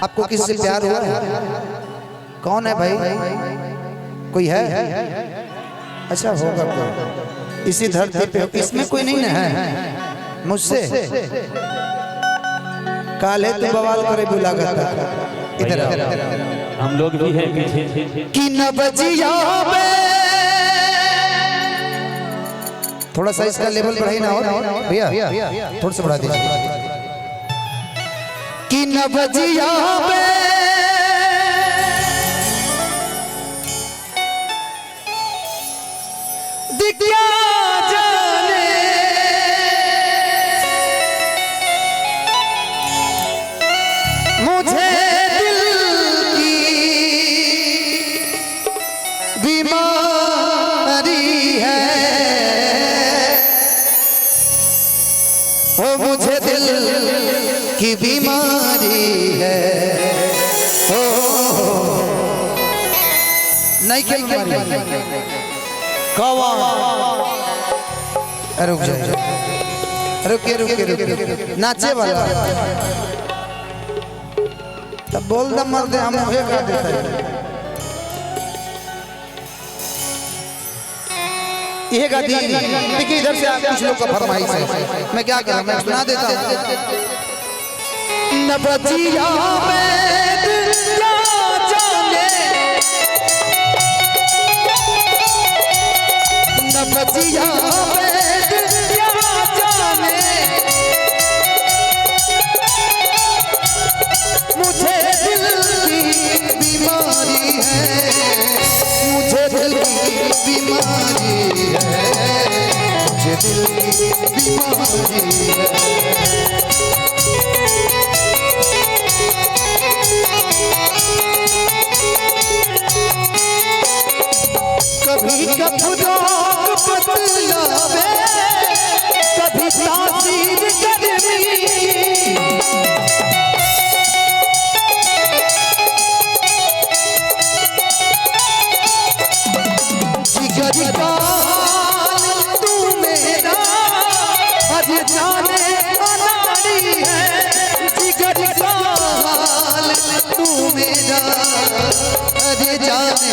आपको किसी से प्यार हुआ है? कौन है भाई? कोई है? अच्छा होगा कोई इसी धरती पे। इसमें कोई नहीं ना है मुझसे? काले तो बवाल करे बुला करता। इधर हम लोग भी हैं पीछे कि न बजिया थोड़ा सा इसका लेवल बढ़ाई ना और भैया थोड़ा सा बढ़ा दीजिए। कि न बजिया दिखया जाने मुझे दिल की बीमारी है, ओ मुझे दिल की बीमारी है। ओ नहीं क्या बीमारी? रुक जाओ, रुके रुके रुके नाचे वाला तब बोल दम मर दे। हम मुझे कर देता है ये गाती। देखिए इधर से आप कुछ लोग का फरमाइश है, मैं क्या करूं, मैं सुना देता हूं। न बजिया बजिया जाने मुझे दिल की बीमारी है, मुझे दिल की बीमारी है, मुझे दिल की बीमारी है। कभी कपड़ों बदलावे, कभी तासीर गर्मी, जिगर का तू मेरा हर जाने अनाड़ी है, जिगर का तू मेरा हर जाने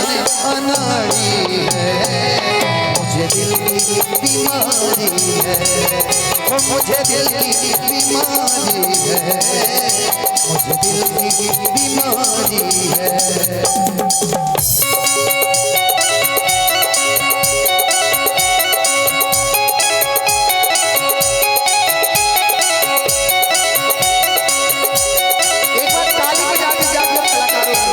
अनाड़ी है। मुझे दिल की बीमारी है, मुझे दिल की बीमारी है, मुझे दिल की बीमारी है। एक बार ताली बजा दीजिए आप लोग कलाकारों को।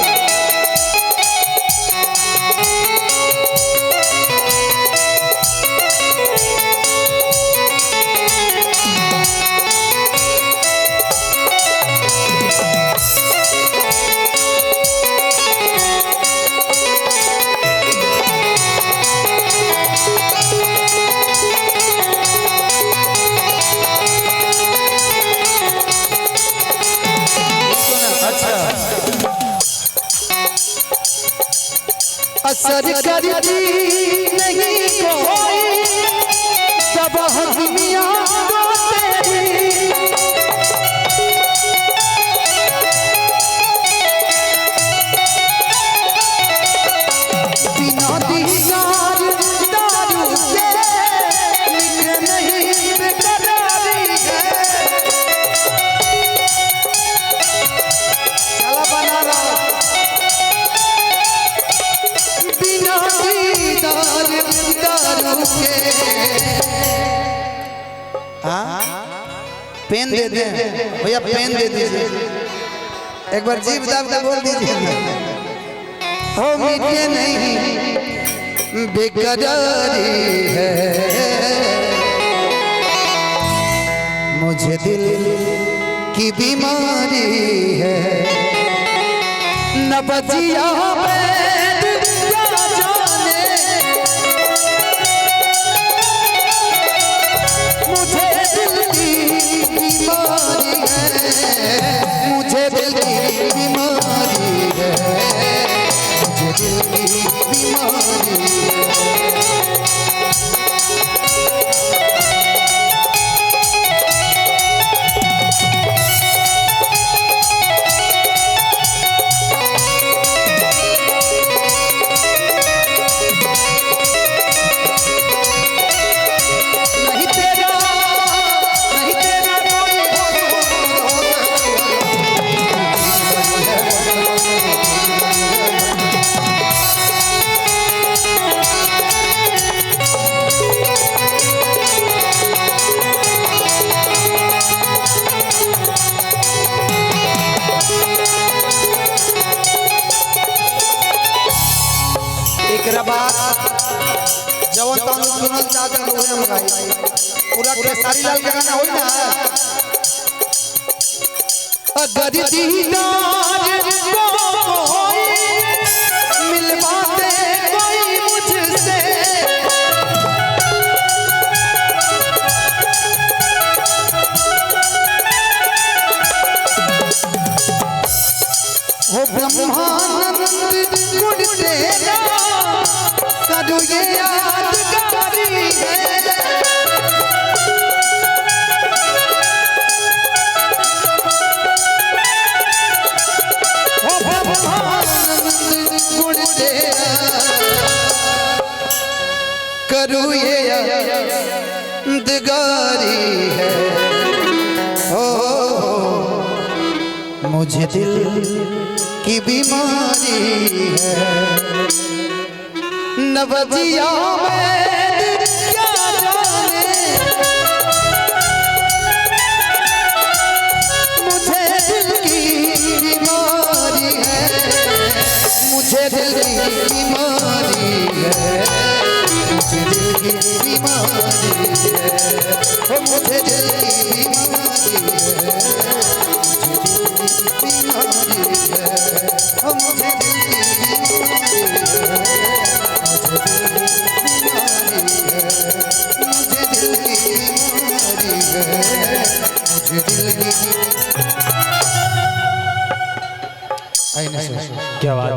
असर करती नहीं कोई तबाह दुनिया को तेरी, बिना दीदार दारू के मिट नहीं बेकरारी है। चला बना रहा बिना दीदार दारू के। हाँ पेन दे दे भैया, पेन दे दीजिए एक बार, जीभ दाब के बोल दीजिए। हो मिटे नहीं बेकरारी है, मुझे दिल की बीमारी है। न बजिया जाने मुझे दिल की बीमारी है, मुझे दिल की बीमारी है, मुझे दिल की बीमारी है। एकरा बाद जवन तनु सुनल चाहत लोग हम गाई पूरा खेसारी लाल के गाना होई ना अगर दीदार कोई मिलवाते कोई मुझसे हो ब्रह्मानंद गुण तेरा करो ये यादगारी है हो ब्रह्मानंद गुण तेरा करो ये यादगारी है हो मुझे दिल की बीमारी है नवजिया में क्या जाने मुझे दिल की बीमारी है मुझे दिल की बीमारी है मुझे दिल की बीमारी है मुझे दिल की बीमारी है मुझे दिल की क्या बात है।